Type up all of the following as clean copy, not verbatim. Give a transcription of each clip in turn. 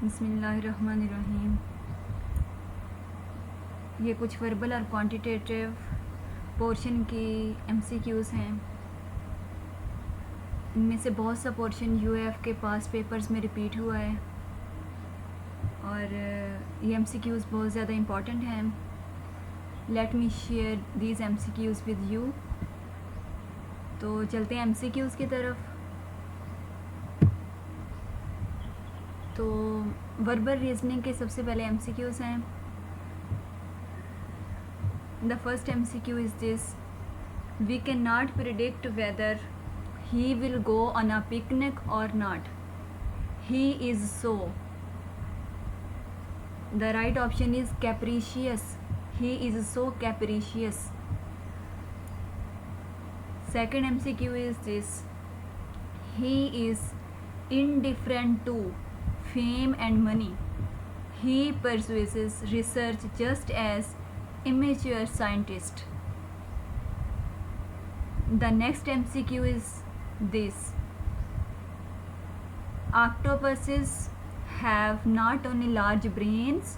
बिस्मिल्लाहिर्रहमानिर्रहीम। ये कुछ वर्बल और क्वांटिटेटिव पोर्शन की एमसीक्यूज़ हैं। इनमें से बहुत सा पोर्शन यूएएफ के पास पेपर्स में रिपीट हुआ है और ये एमसीक्यूज़ बहुत ज़्यादा इम्पॉर्टेंट हैं। Let me share these MCQs with you. तो चलते हैं एमसीक्यूज़ की तरफ। तो वर्बल रीजनिंग के सबसे पहले एमसीक्यूज़ हैं। The first MCQ is this: we can not predict whether he will go on a picnic और not, he is so. The right option is capricious, he is so capricious. Second MCQ is this: he is indifferent to fame and money, he pursues research just as amateur scientist. The next MCQ is this: octopuses have not only large brains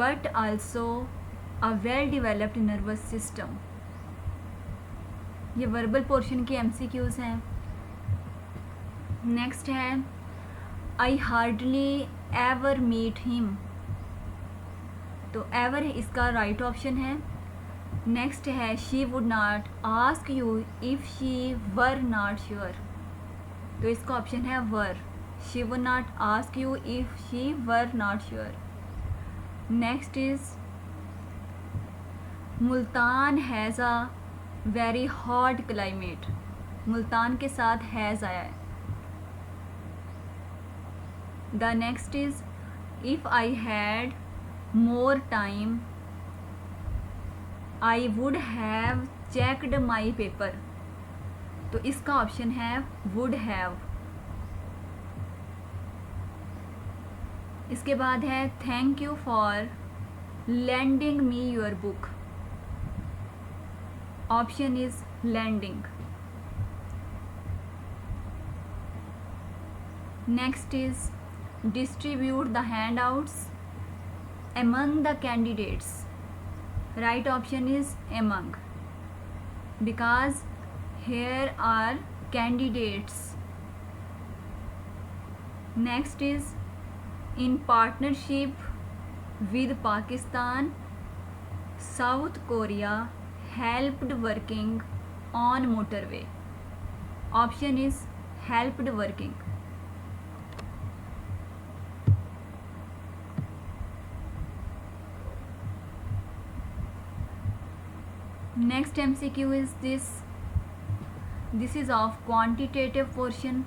but also a well developed nervous system. ये verbal portion की MCQs हैं। Next है I hardly ever meet him. तो ever इसका right option है। Next है she would not ask you if she were not sure. तो इसका ऑप्शन है were, she would not ask you if she were not sure. Next is Multan has a very hot climate. Multan के साथ has आया है। The next is if I had more time I would have checked my paper। तो इसका option है would have। इसके बाद है thank you for lending me your book। Option is lending। Next is distribute the handouts among the candidates। Right option is among, because here are candidates. Next is in partnership with Pakistan, South Korea helped working on motorway। Option is helped working। Next MCQ is this is of quantitative portion.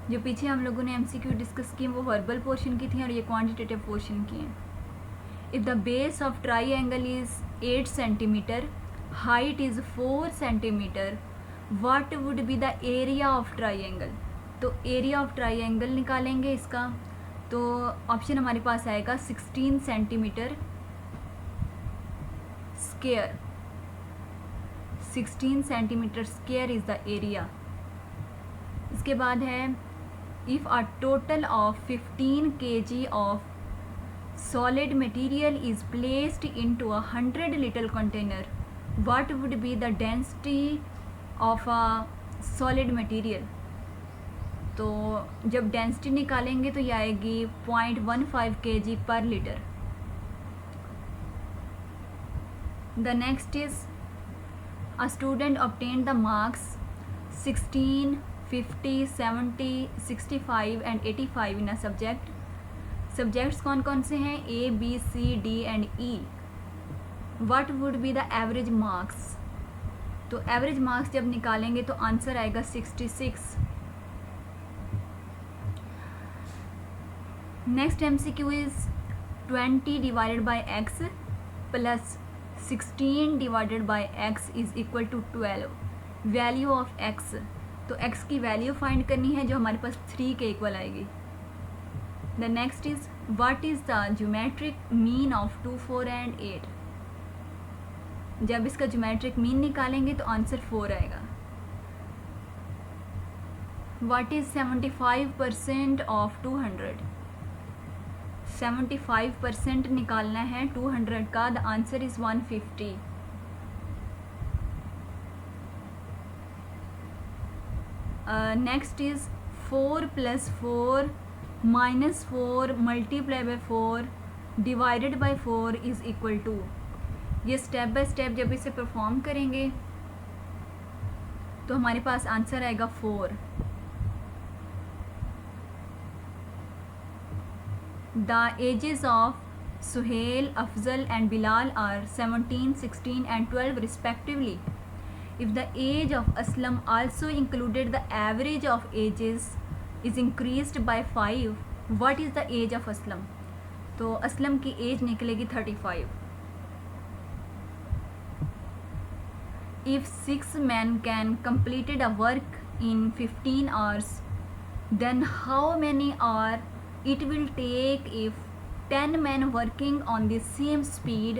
जो पीछे हम लोगों ने MCQ discuss की वो verbal portion की थी और ये क्वांटिटेटिव पोर्शन की हैं। If the base of try is 8 centimetre, height is 4 centimetre, what would be the area of triangle. तो एरिया ऑफ ट्राइंगल निकालेंगे इसका। तो ऑप्शन हमारे पास आएगा 16 centimetre square. 16 centimetre square is the area. इसके बाद है if a total of 15 kg of solid material is placed into 100 litre container, what would be the density of a solid material. तो जब डेंसिटी निकालेंगे तो ये आएगी 0.15 kg पर litre. The next is a student obtained the marks 16, 50, 70, 65 and 85 in a subject। Subjects कौन कौन से हैं? A, B, C, D and E। What would be the average marks? तो एवरेज मार्क्स जब निकालेंगे तो आंसर आएगा 66। Next MCQ is 20 divided by x plus 16 divided by x is equal to 12। Value of x, तो x की वैल्यू find करनी है जो हमारे पास 3 के इक्वल आएगी। The next is what is the geometric mean of 2, 4 and 8। जब इसका ज्योमेट्रिक मीन निकालेंगे तो आंसर 4 आएगा। What is 75% of 200। 75% निकालना है 200 का। The answer is 150। Next is 4 + 4 - 4 × 4 divided by 4 is equal to. ये स्टेप बाय स्टेप जब इसे परफॉर्म करेंगे तो हमारे पास आंसर आएगा 4। The ages of Suhail, Afzal and Bilal are 17, 16 and 12 respectively. If the age of Aslam also included, the average of ages is increased by 5. What is the age of Aslam? तो असलम की as निकलेगी 35। If 6 men can completed a work in 15 hours, then how many hours it will take if 10 men working on the same speed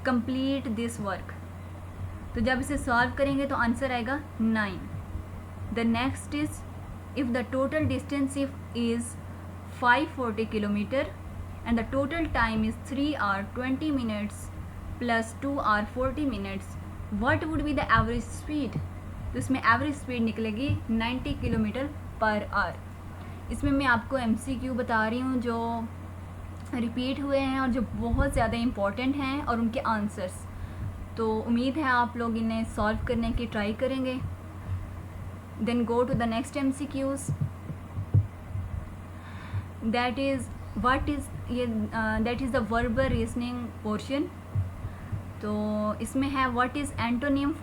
complete this work? तो जब इसे solve करेंगे तो answer आएगा 9। The next is if the total distance is 540 kilometre and the total time is 3 hours 20 minutes + 2 hours 40 minutes, what would be the average speed? तो इसमें average speed निकलेगी 90 km/h। इसमें मैं आपको MCQ बता रही हूँ जो रिपीट हुए हैं और जो बहुत ज़्यादा इम्पॉर्टेंट हैं और उनके आंसर्स। तो उम्मीद है आप लोग इन्हें सॉल्व करने की ट्राई करेंगे। Then go to the next MCQs। That is the verbal reasoning portion. तो इसमें है what is antonym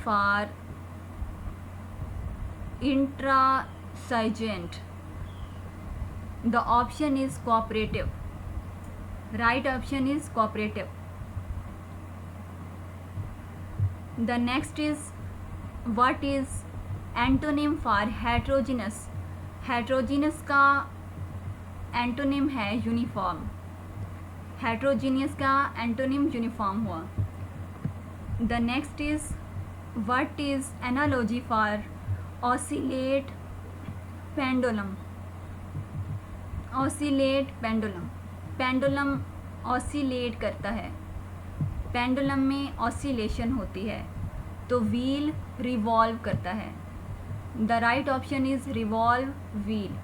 for intransigent? The option is cooperative. Right option is cooperative. The next is what is antonym for heterogeneous? Heterogeneous का antonym है uniform. Heterogeneous का antonym uniform हुआ। The next is what is analogy for oscillate pendulum? Oscillate pendulum, pendulum oscillate करता है, pendulum में oscillation होती है, तो व्हील रिवॉल्व करता है। The right option is revolve wheel.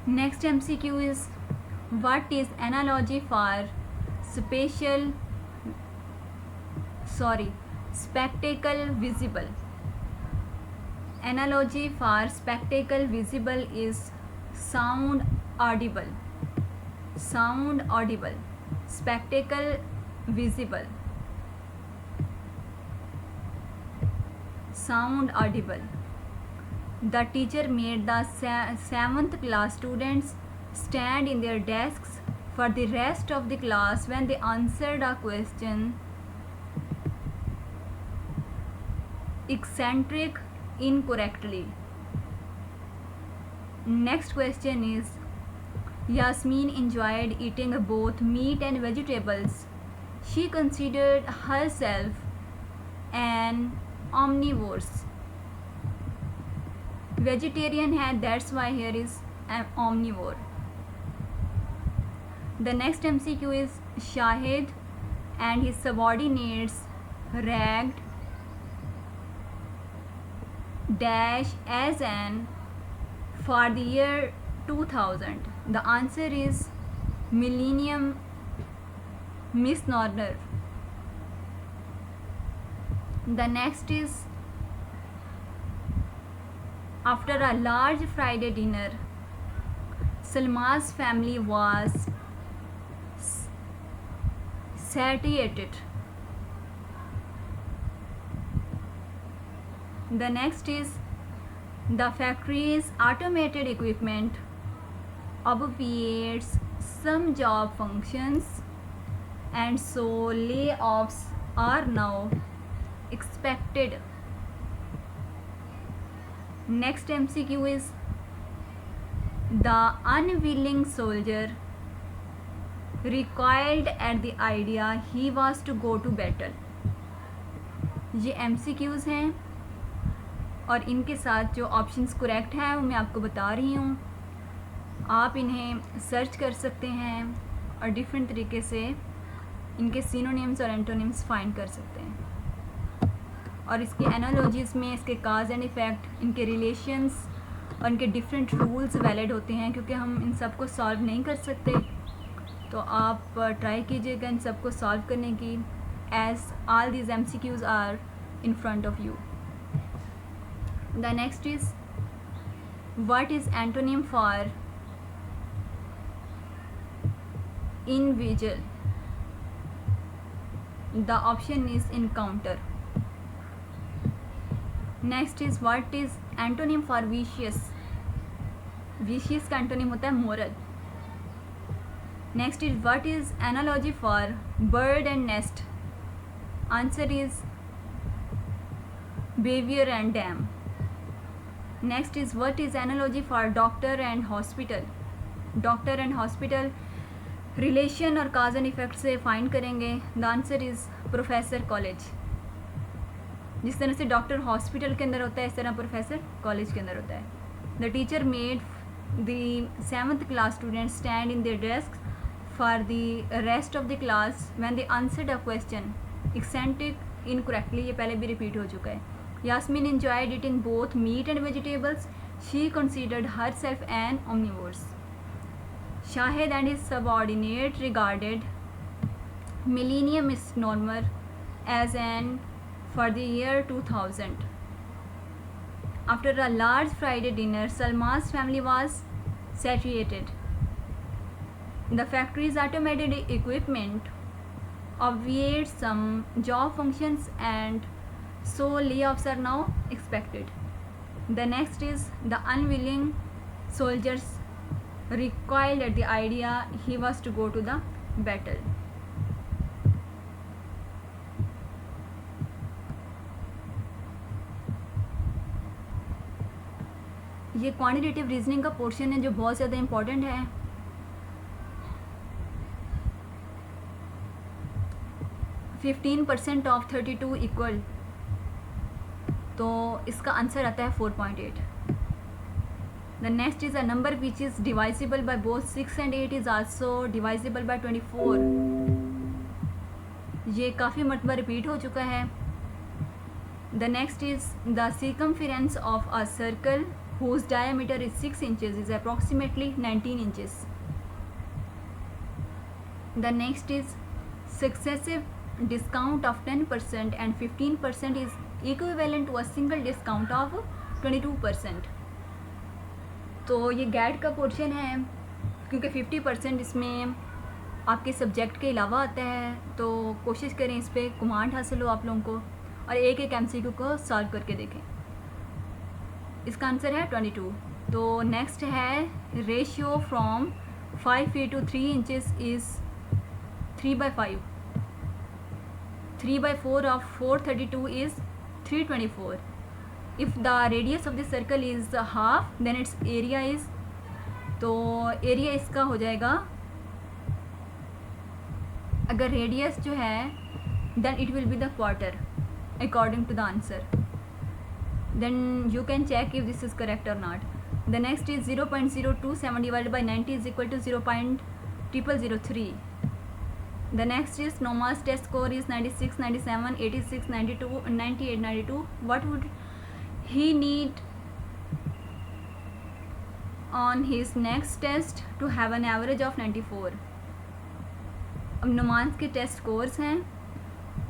Next MCQ is what is analogy for spectacle visible? Analogy for spectacle visible is sound audible. Spectacle visible, sound audible. The teacher made the 7th class students stand in their desks for the rest of the class when they answered a question eccentric incorrectly. Next question is Yasmin enjoyed eating both meat and vegetables. She considered herself an omnivore. Vegetarian है, that's why here is an omnivore. The next MCQ is Shahid and his subordinates ranked dash as an for the year 2000. The answer is Millennium Misnomer. The next is after a large Friday dinner, Salma's family was satiated. The next is the factory's automated equipment obviates some job functions and so layoffs are now expected. Next MCQ is the unwilling soldier recoiled at the idea he was to go to battle. ये MCQs हैं और इनके साथ जो options correct हैं वो मैं आपको बता रही हूँ। आप इन्हें सर्च कर सकते हैं और डिफरेंट तरीके से इनके सिनोनिम्स और एंटोनिम्स फाइंड कर सकते हैं। और इसके एनालॉजीज़ में इसके काज एंड इफ़ेक्ट, इनके रिलेशंस और इनके डिफरेंट रूल्स वैलिड होते हैं, क्योंकि हम इन सब को सॉल्व नहीं कर सकते। तो आप ट्राई कीजिएगा इन सब को सॉल्व करने की, as all these MCQs are in front of you. The next is what is antonym for invigil? The option is encounter. Next is what is antonym for vicious? Vicious का antonym होता है moral. Next is what is analogy for bird and nest? Answer is behavior and dam. Next is what is analogy for doctor and hospital? Doctor and hospital relation और काज and effect से find करेंगे। The answer is professor college. जिस तरह से doctor hospital के अंदर होता है, इस तरह प्रोफेसर कॉलेज के अंदर होता है। The teacher made the 7th class student stand in their desk for the rest of the class when they answered a question accented incorrectly. ये पहले भी रिपीट हो चुका है। Yasmin enjoyed eating both meat and vegetables. She considered herself an omnivore. Shahid and his subordinate regarded Millennium Misnomer as an for the year 2000. After a large Friday dinner, Salma's family was satiated. The factory's automated equipment obviated some job functions, and so layoffs are now expected. The next is the unwilling soldiers recoiled at the idea he was to go to the battle. ये quantitative reasoning का portion है जो बहुत ज़्यादा important है। %15 of 32 equal, तो इसका answer आता है 4.8। The next is a number which is divisible by both 6 and 8 is also divisible by 24. ये काफ़ी मरतबा रिपीट हो चुका है। The next is the circumference of a circle whose diameter is 6 inches is approximately 19 inches. The next is successive discount of 10% and 15% is equivalent to a single discount of 22%. तो ये गैड का portion है, क्योंकि 50% इसमें आपके सब्जेक्ट के अलावा आता है, तो कोशिश करें इस पर कमांड हासिल हो आप लोगों को, और एक एक MCQ को सॉल्व करके देखें। इसका आंसर है 22। तो नेक्स्ट है ratio from 5 feet to 3 inches is 3/5. 3/4 of 432 is 324. If the radius of the circle is half, then its area is, तो एरिया इसका हो जाएगा, अगर रेडियस जो है then it will be the quarter according to the answer. Then you can check if this is correct or not. The next is 0.027 divided by 90 is equal to 0.0003. The next is Noma's test score is 96, 97, 86, 92, 98, 92. What would he need on his next test to have an average of 94? अब नुमांस के test scores हैं,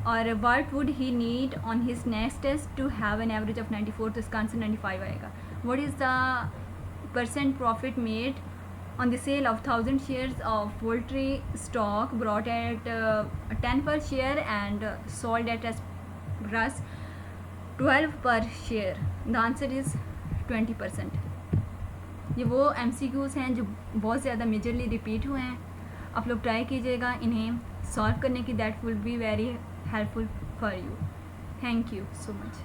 और what would he need on his next test to have an average of 94, तो इसका answer 95 आएगा. What is the percent profit made on the sale of 1000 shares of poultry stock brought at 10 per share and sold at as gross 12 per share? The answer is 20%. ये वो MCQs हैं जो बहुत ज़्यादा majorly repeat हुए हैं। आप लोग ट्राई कीजिएगा इन्हें सॉल्व करने की, that will be very helpful for you. Thank you so much.